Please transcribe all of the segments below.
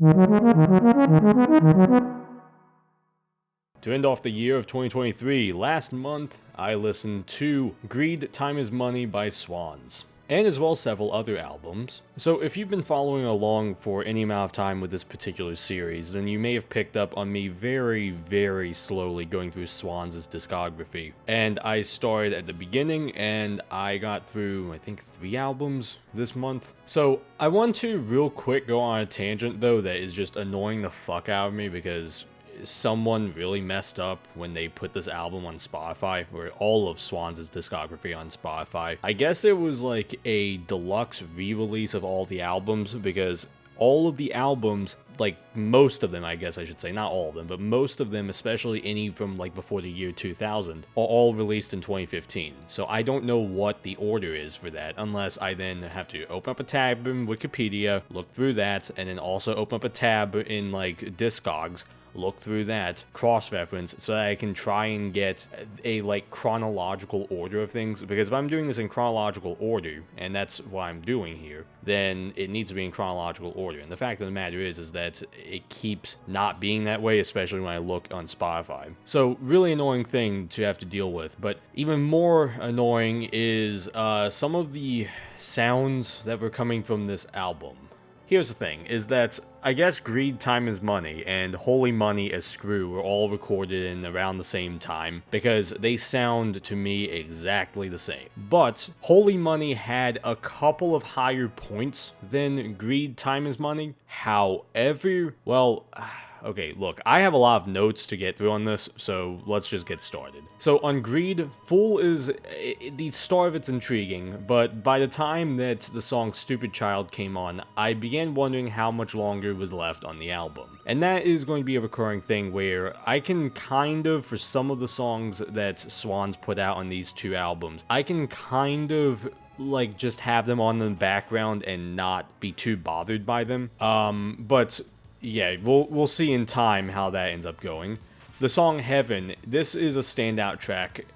To end off the year of 2023, last month I listened to Greed Time is Money by Swans, and as well as several other albums. So if you've been following along for any amount of time with this particular series, then you may have picked up on me very slowly going through Swans' discography. And I started at the beginning, and I got through, I think, 3 albums this month. So I want to real quick go on a tangent, though, that is just annoying the fuck out of me, because someone really messed up when they put this album on Spotify, or all of Swans' discography on Spotify. I guess there was like a deluxe re-release of all the albums, because all of the albums, like most of them, I guess I should say, not all of them, but most of them, especially any from like before the year 2000, are all released in 2015. So I don't know what the order is for that, unless I then have to open up a tab in Wikipedia, look through that, and then also open up a tab in like Discogs, look through that, cross-reference, so that I can try and get a like chronological order of things, because if I'm doing this in chronological order, and that's what I'm doing here, then it needs to be in chronological order. And the fact of the matter is that it keeps not being that way, especially when I look on Spotify. So really annoying thing to have to deal with. But even more annoying is some of the sounds that were coming from this album. Here's the thing, is that I guess Greed Time is Money and Holy Money as Screw were all recorded in around the same time, because they sound to me exactly the same. But Holy Money had a couple of higher points than Greed Time is Money. However, well, okay, look, I have a lot of notes to get through on this, so let's just get started. So on Greed, Fool is, the start of it's intriguing, but by the time that the song Stupid Child came on, I began wondering how much longer was left on the album. And that is going to be a recurring thing where I can kind of, for some of the songs that Swans put out on these 2 albums, I can kind of like just have them on in the background and not be too bothered by them. But yeah, we'll see in time how that ends up going. The song Heaven, this is a standout track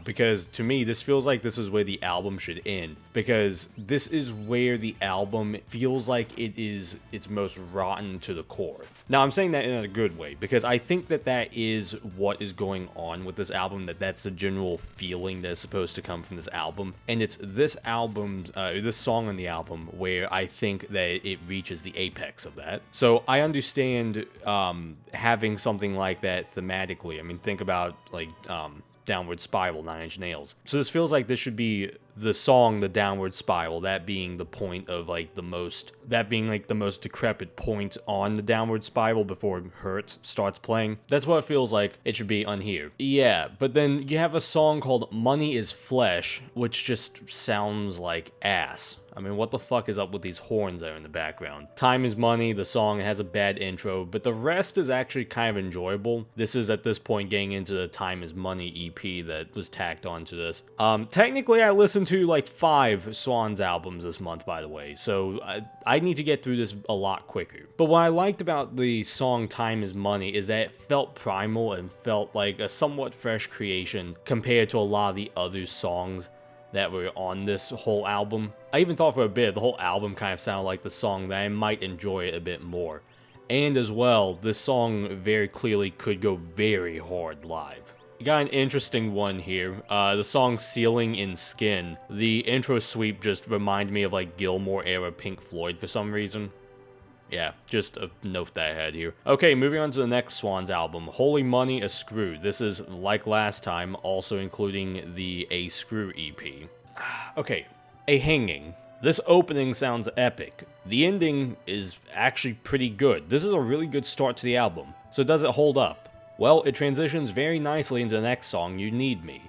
because to me this feels like this is where the album should end, because this is where the album feels like it is its most rotten to the core. Now I'm saying that in a good way, because I think that that is what is going on with this album, that's the general feeling that's supposed to come from this album, and it's this album's this song on the album where I think that it reaches the apex of that. So I understand having something like that thematically. I mean, think about like Downward Spiral, 9 Inch Nails. So this feels like this should be the song, the Downward Spiral, that being the point of like the most decrepit point on the Downward Spiral before Hurt starts playing. That's what it feels like it should be on here. Yeah, but then you have a song called Money is Flesh, which just sounds like ass. I mean, what the fuck is up with these horns there in the background? Time is Money, the song has a bad intro, but the rest is actually kind of enjoyable. This is at this point getting into the Time is Money EP that was tacked onto this. Technically I listened to like 5 Swans albums this month, by the way, so I need to get through this a lot quicker. But what I liked about the song Time is Money is that it felt primal and felt like a somewhat fresh creation compared to a lot of the other songs that were on this whole album. I even thought for a bit the whole album kind of sounded like the song, that I might enjoy it a bit more. And as well, this song very clearly could go very hard live. You got an interesting one here, the song Ceiling in Skin. The intro sweep just reminded me of like Gilmore era Pink Floyd for some reason. Yeah, just a note that I had here. Okay, moving on to the next Swans album, Holy Money, A Screw. This is, like last time, also including the A Screw EP. Okay, A Hanging. This opening sounds epic. The ending is actually pretty good. This is a really good start to the album. So does it hold up? Well, it transitions very nicely into the next song, You Need Me.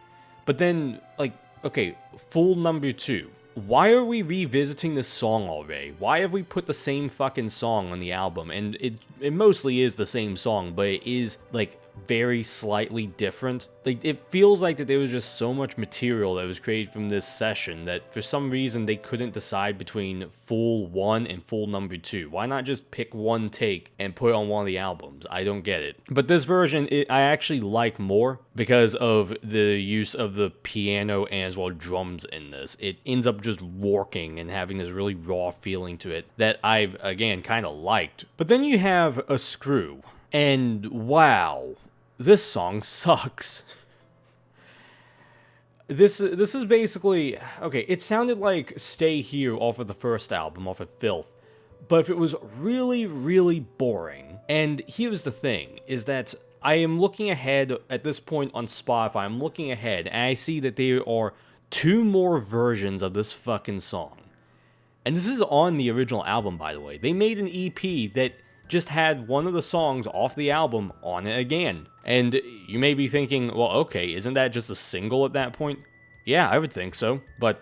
But then, like, okay, Fool number 2. Why are we revisiting this song already? Why have we put the same fucking song on the album? And it mostly is the same song, but it is, like, very slightly different. Like, it feels like that there was just so much material that was created from this session that for some reason they couldn't decide between full 1 and full number 2. Why not just pick one take and put it on one of the albums? I don't get it. But this version, I actually like more because of the use of the piano and as well drums in this. It ends up just working and having this really raw feeling to it that I, again, kind of liked. But then you have a screw, and wow, this song sucks. This is basically, okay, it sounded like Stay Here off of the first album, off of Filth, but if it was really, really boring. And here's the thing, is that I am looking ahead at this point on Spotify, I'm looking ahead, and I see that there are 2 more versions of this fucking song. And this is on the original album, by the way. They made an EP that just had one of the songs off the album on it again. And you may be thinking, well, okay, isn't that just a single at that point? Yeah, I would think so, but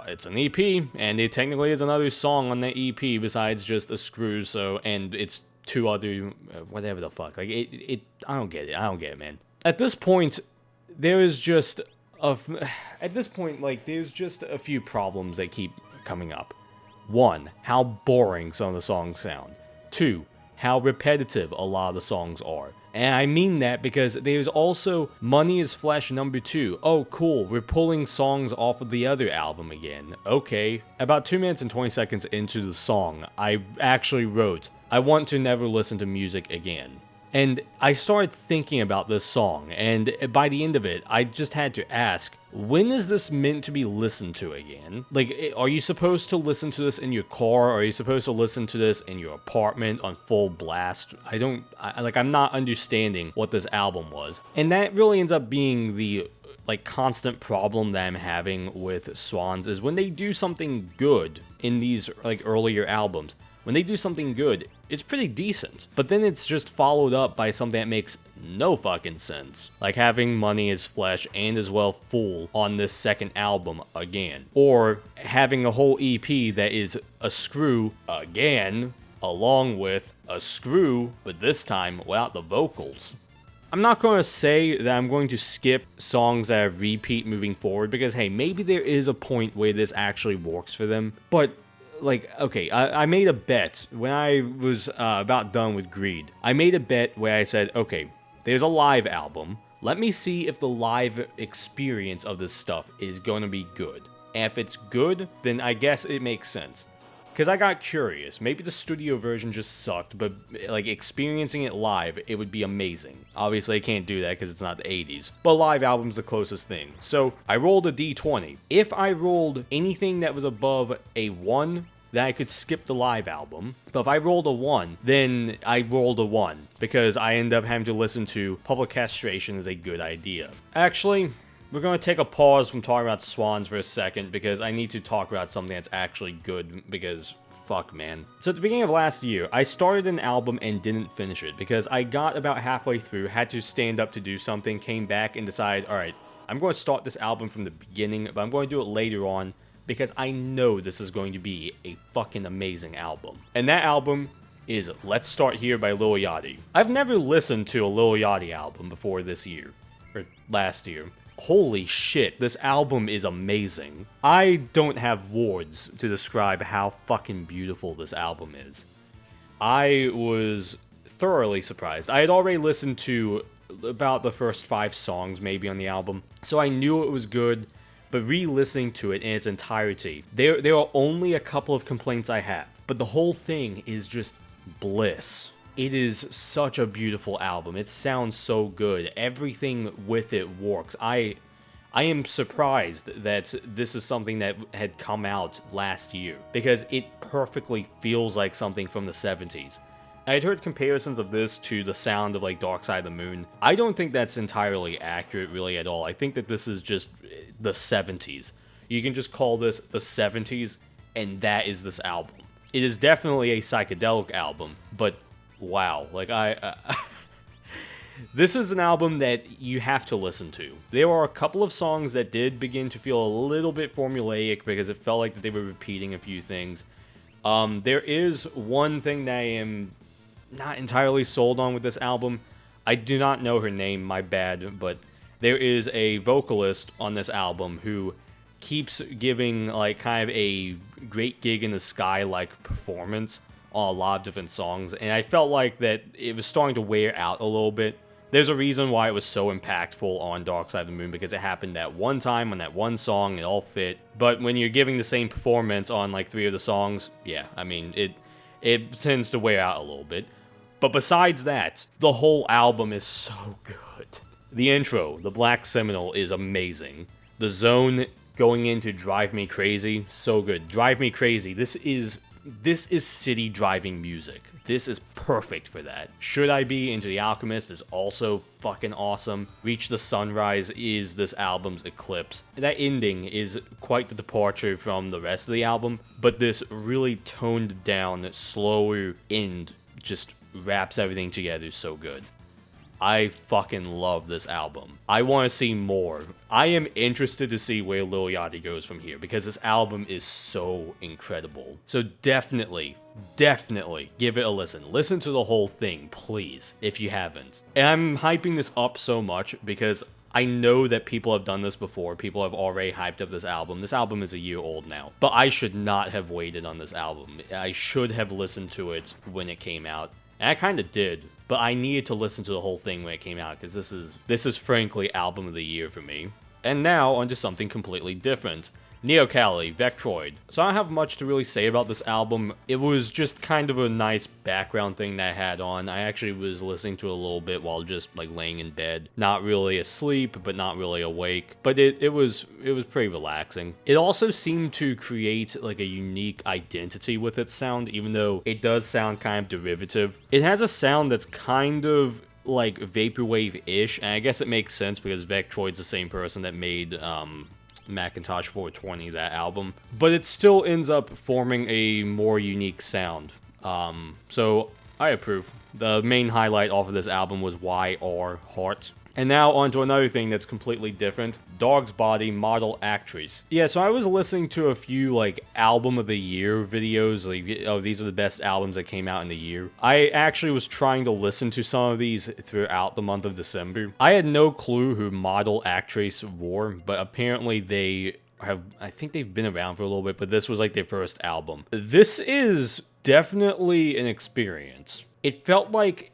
it's an EP, and it technically is another song on the EP besides just a screw, so, and it's 2 other, whatever the fuck. Like, I don't get it, man. At this point, there's just a few problems that keep coming up. 1, how boring some of the songs sound. 2, how repetitive a lot of the songs are. And I mean that because there's also Money is Flesh number 2. Oh, cool, we're pulling songs off of the other album again. Okay. About 2 minutes and 20 seconds into the song, I actually wrote, I want to never listen to music again. And I started thinking about this song, and by the end of it, I just had to ask, when is this meant to be listened to again? Like, are you supposed to listen to this in your car? Or are you supposed to listen to this in your apartment on full blast? I'm not understanding what this album was. And that really ends up being the constant problem that I'm having with Swans, is when they do something good in these earlier albums. When they do something good, it's pretty decent, but then it's just followed up by something that makes no fucking sense. Like having Money is Flesh and as well Fool on this second album again. Or having a whole EP that is a screw again, along with a screw, but this time without the vocals. I'm not going to say that I'm going to skip songs that I repeat moving forward, because hey, maybe there is a point where this actually works for them, but okay, I made a bet when I was about done with Greed. I made a bet where I said, okay, there's a live album. Let me see if the live experience of this stuff is going to be good. And if it's good, then I guess it makes sense. Because I got curious. Maybe the studio version just sucked, but experiencing it live, it would be amazing. Obviously, I can't do that because it's not the 80s. But live album's the closest thing. So I rolled a D20. If I rolled anything that was above a 1, then I could skip the live album. But if I rolled a 1, then I rolled a 1, because I end up having to listen to Public Castration is a good idea. Actually, we're going to take a pause from talking about Swans for a second, because I need to talk about something that's actually good, because fuck, man. So at the beginning of last year, I started an album and didn't finish it, because I got about halfway through, had to stand up to do something, came back and decided, alright, I'm going to start this album from the beginning, but I'm going to do it later on, because I know this is going to be a fucking amazing album. And that album is Let's Start Here by Lil Yachty. I've never listened to a Lil Yachty album before this year, or last year. Holy shit, this album is amazing. I don't have words to describe how fucking beautiful this album is. I was thoroughly surprised. I had already listened to about the first 5 songs maybe on the album, so I knew it was good. But re-listening to it in its entirety, there are only a couple of complaints I have, but the whole thing is just bliss. It is such a beautiful album. It sounds so good. Everything with it works. I am surprised that this is something that had come out last year, because it perfectly feels like something from the 70s. I had heard comparisons of this to the sound of Dark Side of the Moon. I don't think that's entirely accurate really at all. I think that this is just the 70s. You can just call this the 70s, and that is this album. It is definitely a psychedelic album, but wow, this is an album that you have to listen to. There are a couple of songs that did begin to feel a little bit formulaic, because it felt like that they were repeating a few things. There is one thing that I am not entirely sold on with this album. I do not know her name, my bad, but there is a vocalist on this album who keeps giving like kind of a Great Gig in the Sky like performance on a lot of different songs, and I felt like that it was starting to wear out a little bit. There's a reason why it was so impactful on Dark Side of the Moon, because it happened that one time on that one song, it all fit. But when you're giving the same performance on like 3 of the songs, yeah, I mean, it tends to wear out a little bit. But besides that, the whole album is so good. The intro, The Black Seminole, is amazing. The Zone going into Drive Me Crazy, so good. Drive Me Crazy, this is city driving music. This is perfect for that. Should I Be Into the Alchemist is also fucking awesome. Reach the Sunrise is this album's eclipse. That ending is quite the departure from the rest of the album, but this really toned down, slower end just wraps everything together so good. I fucking love this album. I want to see more. I am interested to see where Lil Yachty goes from here, because this album is so incredible. So definitely give it a listen. Listen to the whole thing, please, if you haven't. And I'm hyping this up so much because I know that people have done this before. People have already hyped up this album. This album is a year old now. But I should not have waited on this album. I should have listened to it when it came out. And I kind of did. But I needed to listen to the whole thing when it came out, because this is frankly album of the year for me. And now onto something completely different. Cali, Vektroid. So I don't have much to really say about this album. It was just kind of a nice background thing that I had on. I actually was listening to it a little bit while just like laying in bed. Not really asleep, but not really awake. But it was pretty relaxing. It also seemed to create like a unique identity with its sound, even though it does sound kind of derivative. It has a sound that's kind of like vaporwave-ish, and I guess it makes sense because Vektroid's the same person that made Macintosh 420, that album, but it still ends up forming a more unique sound. So I approve. The main highlight off of this album was YR Heart. And now onto another thing that's completely different. Dogsbody Model Actriz. Yeah, so I was listening to a few like album of the year videos, like, oh, these are the best albums that came out in the year. I actually was trying to listen to some of these throughout the month of December. I had no clue who Model Actriz were, but apparently they have, I think they've been around for a little bit, but this was like their first album. This is definitely an experience. It felt like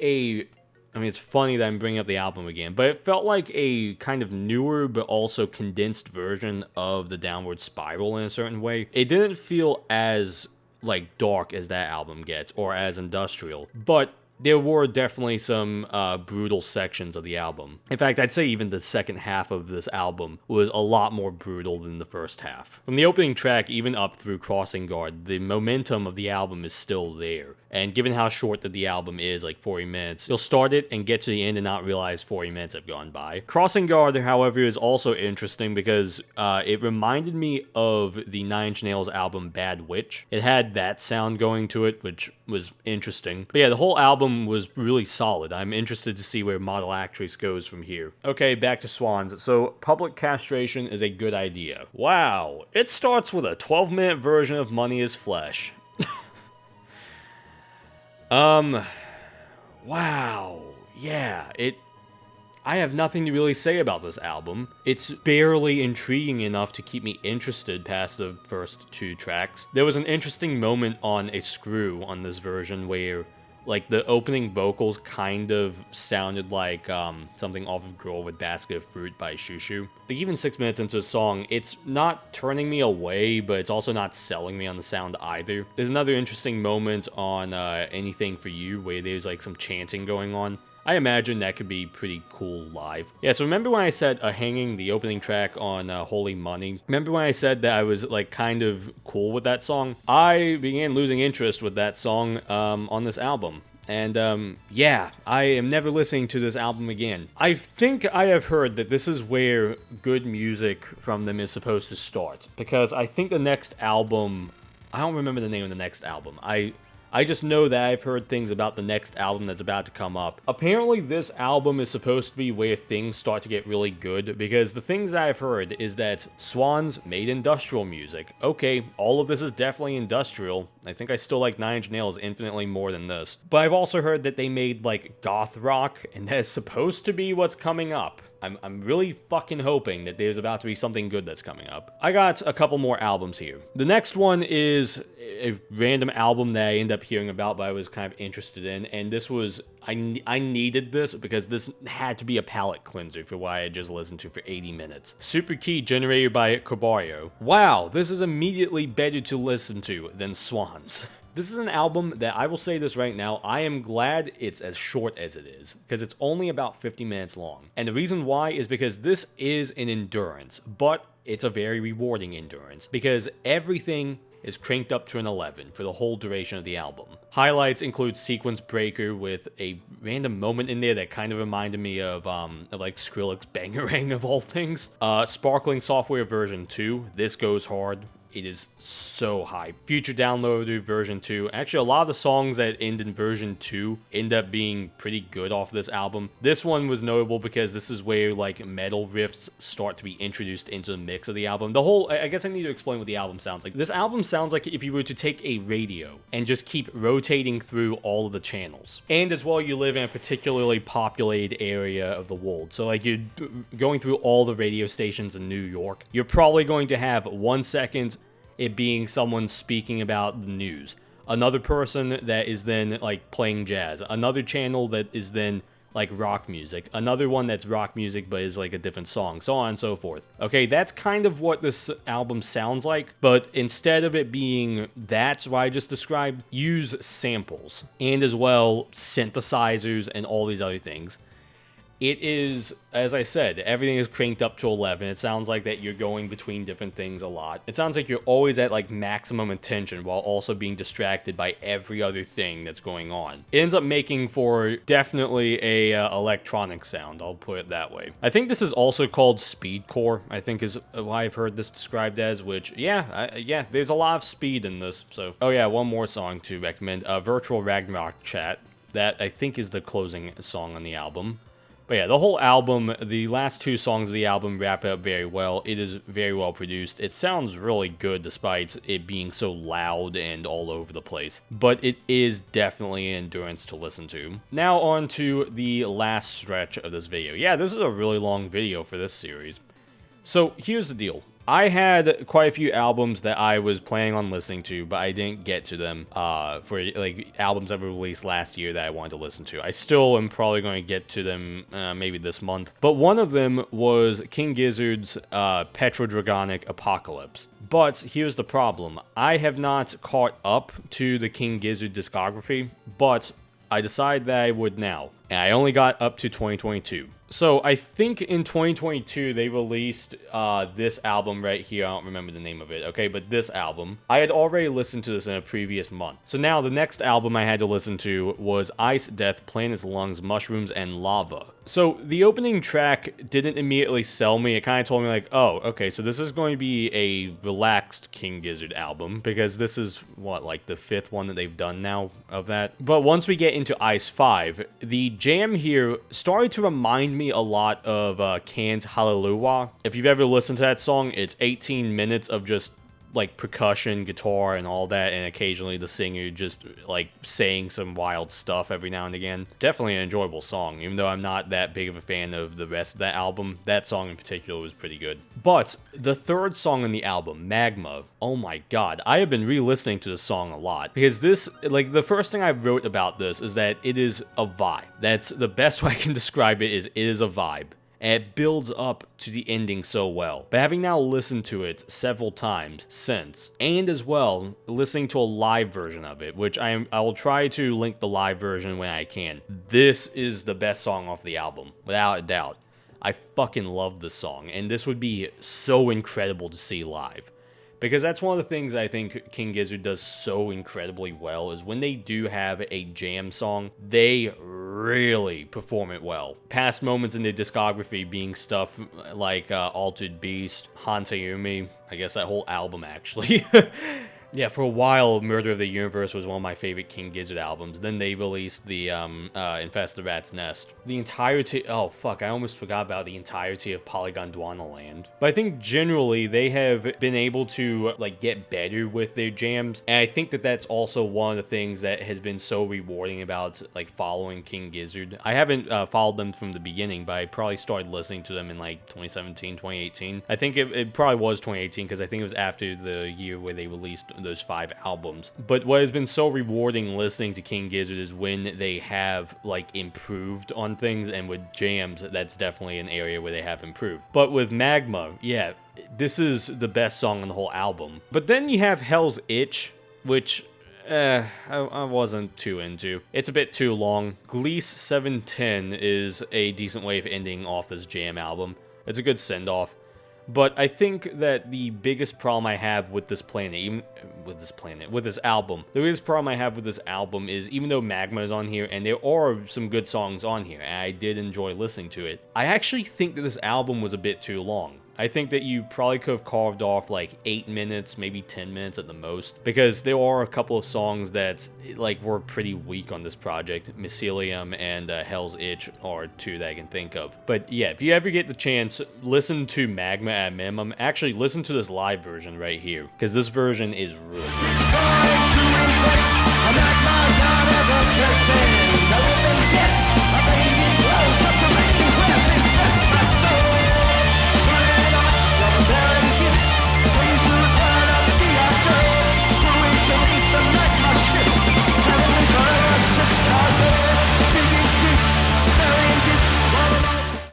I mean, it's funny that I'm bringing up the album again, but it felt like a kind of newer but also condensed version of the Downward Spiral in a certain way. It didn't feel as like dark as that album gets, or as industrial, but there were definitely some brutal sections of the album. In fact, I'd say even the second half of this album was a lot more brutal than the first half. From the opening track, even up through Crossing Guard, the momentum of the album is still there. And given how short that the album is, like 40 minutes, you'll start it and get to the end and not realize 40 minutes have gone by. Crossing Guard, however, is also interesting because it reminded me of the 9 Inch Nails album Bad Witch. It had that sound going to it, which was interesting. But yeah, the whole album was really solid. I'm interested to see where Model Actriz goes from here. Okay, back to Swans. So, public castration is a good idea. Wow, it starts with a 12-minute version of Money is Flesh. Wow, yeah, I have nothing to really say about this album. It's barely intriguing enough to keep me interested past the first 2 tracks. There was an interesting moment on a screw on this version where like the opening vocals kind of sounded like something off of Girl with Basket of Fruit by Shushu. Like even 6 minutes into the song, it's not turning me away, but it's also not selling me on the sound either. There's another interesting moment on Anything For You where there's like some chanting going on. I imagine that could be pretty cool live. Yeah, so remember when I said Hanging, the opening track on Holy Money? Remember when I said that I was like kind of cool with that song? I began losing interest with that song on this album. And yeah, I am never listening to this album again. I think I have heard that this is where good music from them is supposed to start. Because I think the next album, I don't remember the name of the next album. I just know that I've heard things about the next album that's about to come up. Apparently, this album is supposed to be where things start to get really good, because the things that I've heard is that Swans made industrial music. Okay, all of this is definitely industrial. I think I still like Nine Inch Nails infinitely more than this. But I've also heard that they made, like, goth rock, and that's supposed to be what's coming up. I'm really fucking hoping that there's about to be something good that's coming up. I got a couple more albums here. The next one is a random album that I ended up hearing about, but I was kind of interested in, and this was, I needed this because this had to be a palate cleanser for what I had just listened to for 80 minutes. Super Key, generated by Kobaryo. Wow, this is immediately better to listen to than Swans. This is an album that, I will say this right now, I am glad it's as short as it is, because it's only about 50 minutes long. And the reason why is because this is an endurance, but it's a very rewarding endurance, because everything is cranked up to an 11 for the whole duration of the album. Highlights include Sequence Breaker with a random moment in there that kind of reminded me of like Skrillex Bangarang of all things. Sparkling Software version 2, this goes hard. It is so hype. Future Downloader version 2. Actually, a lot of the songs that end in version 2 end up being pretty good off this album. This one was notable because this is where, like, metal riffs start to be introduced into the mix of the album. The whole, I guess I need to explain what the album sounds like. This album sounds like if you were to take a radio and just keep rotating through all of the channels. And as well, you live in a particularly populated area of the world. So, like, you're going through all the radio stations in New York. You're probably going to have 1 second it being someone speaking about the news, another person that is then, like, playing jazz, another channel that is then, like, rock music, another one that's rock music but is, like, a different song, so on and so forth. Okay, that's kind of what this album sounds like, but instead of it being that's what I just described, use samples, and as well, synthesizers and all these other things. It is, as I said, everything is cranked up to 11. It sounds like that you're going between different things a lot. It sounds like you're always at, like, maximum attention while also being distracted by every other thing that's going on. It ends up making for definitely a electronic sound, I'll put it that way. I think this is also called speedcore, I think is what I've heard this described as, which, yeah, there's a lot of speed in this, so. Oh yeah, one more song to recommend, Virtual Ragnarok Chat. That, I think, is the closing song on the album. But yeah, the whole album, the last 2 songs of the album wrap it up very well. It is very well produced. It sounds really good despite it being so loud and all over the place. But it is definitely an endurance to listen to. Now on to the last stretch of this video. Yeah, this is a really long video for this series. So here's the deal. I had quite a few albums that I was planning on listening to, but I didn't get to them for, like, albums that were released last year that I wanted to listen to. I still am probably going to get to them maybe this month. But one of them was King Gizzard's Petrodragonic Apocalypse. But here's the problem. I have not caught up to the King Gizzard discography, but I decided that I would now. And I only got up to 2022. So I think in 2022 they released this album right here. I don't remember the name of it, okay? But this album, I had already listened to this in a previous month. So now the next album I had to listen to was Ice, Death, Planets, Lungs, Mushrooms, and Lava. So the opening track didn't immediately sell me. It kind of told me, like, oh, okay, so this is going to be a relaxed King Gizzard album, because this is, what, like the 5th one that they've done now of that? But once we get into Ice 5, the jam here started to remind me a lot of Can's Hallelujah. If you've ever listened to that song, it's 18 minutes of just, like, percussion, guitar, and all that, and occasionally the singer just, like, saying some wild stuff every now and again. Definitely an enjoyable song, even though I'm not that big of a fan of the rest of that album. That song in particular was pretty good. But the 3rd song on the album, Magma, oh my god, I have been re-listening to this song a lot, because this, like, the first thing I wrote about this is that it is a vibe. That's the best way I can describe it, is it is a vibe. And it builds up to the ending so well. But having now listened to it several times since, and as well, listening to a live version of it, which I will try to link the live version when I can, this is the best song off the album, without a doubt. I fucking love this song, and this would be so incredible to see live. Because that's one of the things I think King Gizzard does so incredibly well, is when they do have a jam song, they really perform it well. Past moments in their discography being stuff like Altered Beast, Hantayumi, I guess that whole album actually, Yeah, for a while, Murder of the Universe was one of my favorite King Gizzard albums. Then they released the Infest the Rat's Nest. The entirety... Oh, fuck, I almost forgot about the entirety of Polygon Dwana Land. But I think generally they have been able to, like, get better with their jams. And I think that that's also one of the things that has been so rewarding about, like, following King Gizzard. I haven't followed them from the beginning, but I probably started listening to them in, like, 2017, 2018. I think it probably was 2018, because I think it was after the year where they released those 5 albums. But what has been so rewarding listening to King Gizzard is when they have, like, improved on things, and with jams, that's definitely an area where they have improved. But with Magma, yeah, this is the best song on the whole album. But then you have Hell's Itch, which I wasn't too into. It's a bit too long. Gliese 710 is a decent way of ending off this jam album. It's a good send-off. But I think that the biggest problem I have with this album, the biggest problem I have with this album is, even though Magma is on here, and there are some good songs on here, and I did enjoy listening to it, I actually think that this album was a bit too long. I think that you probably could have carved off like 8 minutes, maybe 10 minutes at the most, because there are a couple of songs that like were pretty weak on this project. Mycelium and Hell's Itch are 2 that I can think of. But yeah, if you ever get the chance, listen to Magma at minimum. Actually, listen to this live version right here, because this version is really good.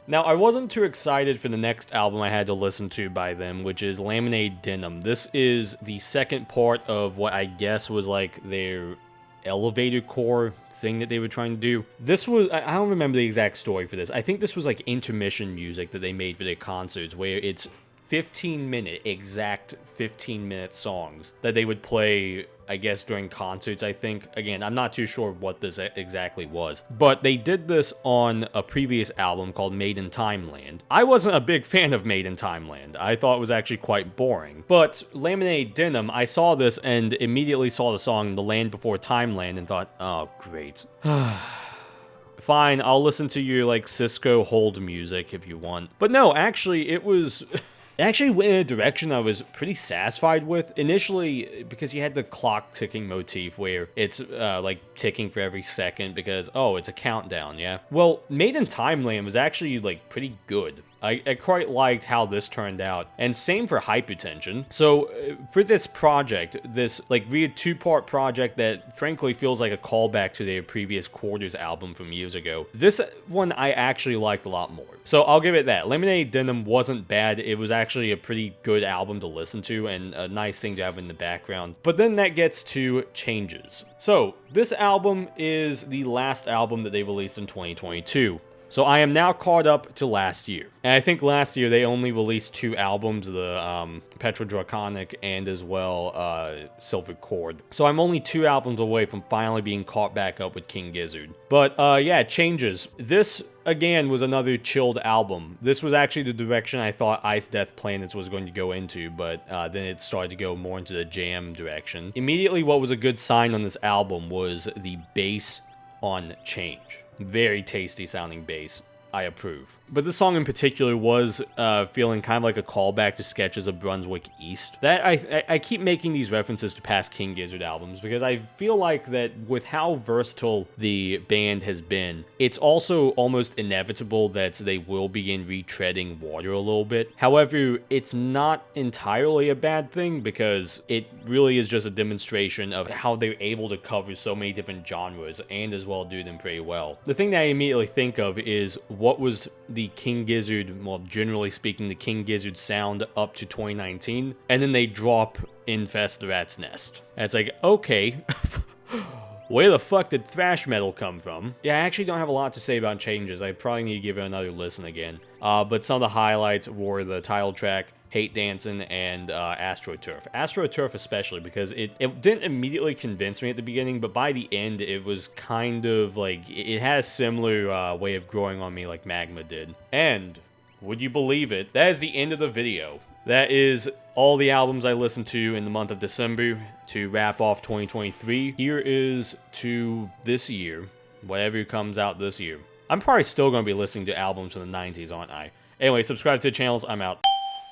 Now, I wasn't too excited for the next album I had to listen to by them, which is Laminated Denim. This is the second part of what I guess was like their elevator core thing that they were trying to do. This was, I don't remember the exact story for this. I think this was like intermission music that they made for their concerts, where it's exact 15-minute songs that they would play, I guess, during concerts, I think. Again, I'm not too sure what this exactly was. But they did this on a previous album called Made in Timeland. I wasn't a big fan of Made in Timeland. I thought it was actually quite boring. But Laminated Denim, I saw this and immediately saw the song The Land Before Timeland and thought, oh, great. Fine, I'll listen to your, like, Cisco hold music if you want. But no, actually, it was... It actually went in a direction I was pretty satisfied with. Initially, because you had the clock ticking motif where it's like ticking for every second because, oh, it's a countdown, yeah? Well, Made in Timeland was actually like pretty good. I quite liked how this turned out, and same for Hypertension. So for this project, this like weird 2-part project that frankly feels like a callback to their previous Quarters album from years ago, this one I actually liked a lot more. So I'll give it that. Laminated Denim wasn't bad. It was actually a pretty good album to listen to and a nice thing to have in the background. But then that gets to Changes. So this album is the last album that they released in 2022. So I am now caught up to last year. And I think last year they only released 2 albums, the Petrodraconic and as well Silver Cord. So I'm only 2 albums away from finally being caught back up with King Gizzard. But yeah, Changes. This, again, was another chilled album. This was actually the direction I thought Ice Death Planets was going to go into, but then it started to go more into the jam direction. Immediately, what was a good sign on this album was the bass on Change. Very tasty sounding bass. I approve. But this song in particular was feeling kind of like a callback to sketches of Brunswick East. That I keep making these references to past King Gizzard albums because I feel like that with how versatile the band has been, it's also almost inevitable that they will begin retreading water a little bit. However, it's not entirely a bad thing because it really is just a demonstration of how they're able to cover so many different genres and as well do them pretty well. The thing that I immediately think of is what was the King Gizzard, well, generally speaking, the King Gizzard sound up to 2019, and then they drop Infest the Rat's Nest. And it's like, okay, where the fuck did thrash metal come from? Yeah, I actually don't have a lot to say about Changes. I probably need to give it another listen again. But some of the highlights were the title track, Hate Dancing, and AstroTurf. AstroTurf especially, because it didn't immediately convince me at the beginning, but by the end, it was kind of like, it had a similar way of growing on me like Magma did. And, would you believe it, that is the end of the video. that is all the albums I listened to in the month of December to wrap off 2023. Here is to this year, whatever comes out this year. I'm probably still going to be listening to albums from the 90s, aren't I? Anyway, subscribe to the channels. I'm out.